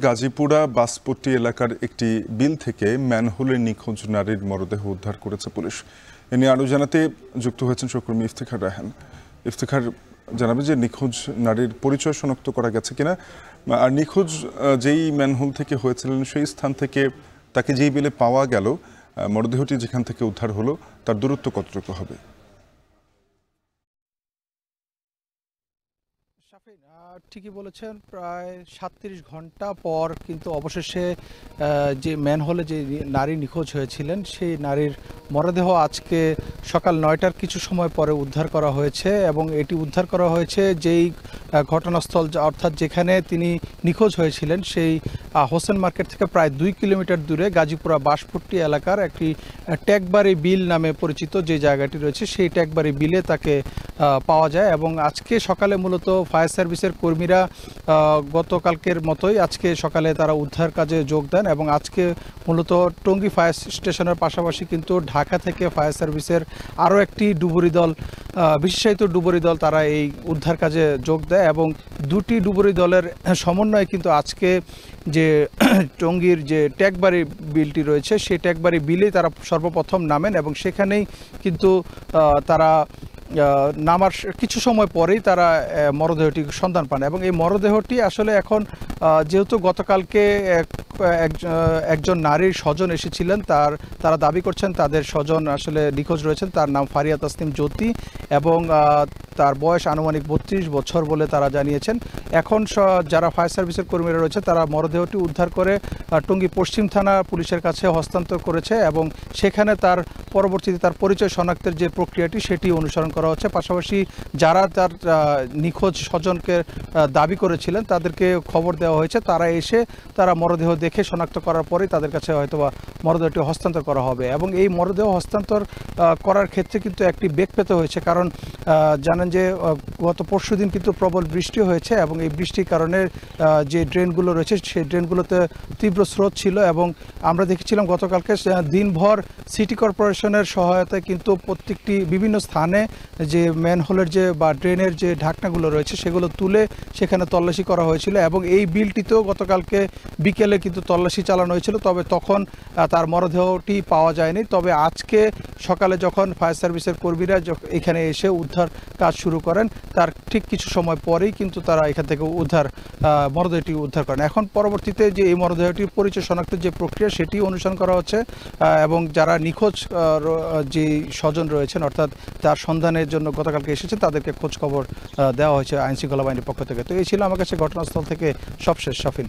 গাজীপুরা বাসপট্টি এলাকার একটি বিল থেকে ম্যানহোলে নিখোঁজ নারীর মরদেহ উদ্ধার করেছে পুলিশ। এ নিয়ে আরও জানাতে যুক্ত হয়েছেন সহকর্মী ইফতেখার রায়হান। ইফতেখার, জানাবে যে নিখোঁজ নারীর পরিচয় শনাক্ত করা গেছে কিনা, আর নিখোঁজ যেই ম্যানহোল থেকে হয়েছিলেন সেই স্থান থেকে তাকে যেই বিলে পাওয়া গেল, মরদেহটি যেখান থেকে উদ্ধার হলো তার দূরত্ব কতটুকু হবে? ঠিকই বলেছেন, প্রায় ৩৭ ঘন্টা পর কিন্তু অবশেষে যে ম্যানহোলে যে নারী নিখোঁজ হয়েছিলেন সেই নারীর মরদেহ আজকে সকাল ৯টার কিছু সময় পরে উদ্ধার করা হয়েছে। এবং এটি উদ্ধার করা হয়েছে যেই ঘটনাস্থল, অর্থাৎ যেখানে তিনি নিখোঁজ হয়েছিলেন সেই হোসেন মার্কেট থেকে প্রায় ২ কিলোমিটার দূরে গাজীপুরা বাসপট্টি এলাকার একটি ট্যাগবাড়ি বিল নামে পরিচিত যে জায়গাটি রয়েছে সেই ট্যাগবাড়ি বিলে তাকে পাওয়া যায়। এবং আজকে সকালে মূলত ফায়ার সার্ভিসের কর্মীরা গতকালকের মতোই আজকে সকালে তারা উদ্ধার কাজে যোগ দেন এবং আজকে মূলত টঙ্গী ফায়ার স্টেশনের পাশাপাশি কিন্তু ঢাকা থেকে ফায়ার সার্ভিসের আরও একটি ডুবুরি দল, বিশেষায়িত ডুবুরি দল, তারা এই উদ্ধার কাজে যোগ দেয় এবং দুটি ডুবুরি দলের সমন্বয়ে কিন্তু আজকে যে টঙ্গীর যে ট্যাগবাড়ি বিলটি রয়েছে সেই ট্যাগবাড়ি বিলেই তারা সর্বপ্রথম নামেন এবং সেখানেই কিন্তু তারা নামার কিছু সময় পরেই তারা মরদেহটির সন্ধান পান। এবং এই মরদেহটি আসলে এখন যেহেতু গতকালকে একজন নারীর স্বজন এসেছিলেন, তারা দাবি করছেন তাদের স্বজন আসলে নিখোঁজ রয়েছেন। তার নাম ফারিয়া তাসনিম জ্যোতি এবং তার বয়স আনুমানিক ৩২ বছর বলে তারা জানিয়েছেন। এখন যারা ফায়ার সার্ভিসের কর্মীরা রয়েছে তারা মরদেহটি উদ্ধার করে টঙ্গী পশ্চিম থানা পুলিশের কাছে হস্তান্তর করেছে এবং সেখানে তার পরবর্তীতে তার পরিচয় শনাক্তের যে প্রক্রিয়াটি সেটি অনুসরণ করা হচ্ছে। পাশাপাশি যারা তার নিখোঁজ স্বজনকে দাবি করেছিলেন তাদেরকে খবর দেওয়া হয়েছে, তারা এসে তারা মরদেহ দেখে শনাক্ত করার পরেই তাদের কাছে হয়তোবা মরদেহটি হস্তান্তর করা হবে। এবং এই মরদেহ হস্তান্তর করার ক্ষেত্রে কিন্তু একটি বেগ পেতে হয়েছে, কারণ জানেন যে গত পরশুদিন কিন্তু প্রবল বৃষ্টি হয়েছে এবং এই বৃষ্টির কারণে যে ড্রেনগুলো রয়েছে সেই ড্রেনগুলোতে তীব্র স্রোত ছিল এবং আমরা দেখেছিলাম গতকালকে দিনভর সিটি কর্পোরেশনের সহায়তায় কিন্তু প্রত্যেকটি বিভিন্ন স্থানে যে ম্যানহোলের যে বা ড্রেনের যে ঢাকনাগুলো রয়েছে সেগুলো তুলে সেখানে তল্লাশি করা হয়েছিল এবং এই বিলটিতেও গতকালকে বিকেলে কিন্তু তল্লাশি চালানো হয়েছিল, তবে তখন তার মরদেহটি পাওয়া যায়নি। তবে আজকে সকালে যখন ফায়ার সার্ভিসের কর্মীরা এখানে এসে উদ্ধার কাজ শুরু করেন তার ঠিক কিছু সময় পরেই কিন্তু তারা এখান থেকে মরদেহটি উদ্ধার করেন। এখন পরবর্তীতে যে এই মরদেহটির পরিচয় শনাক্তের যে প্রক্রিয়া সেটি অনুসরণ করা হচ্ছে এবং যারা নিখোঁজ যে স্বজন রয়েছেন অর্থাৎ তার সন্ধানের জন্য গতকালকে এসেছে তাদেরকে খোঁজ খবর দেওয়া হয়েছে আইনশৃঙ্খলা বাহিনীর পক্ষ থেকে। তো এই ছিল আমার কাছে ঘটনাস্থল থেকে সবশেষ। শাফিন।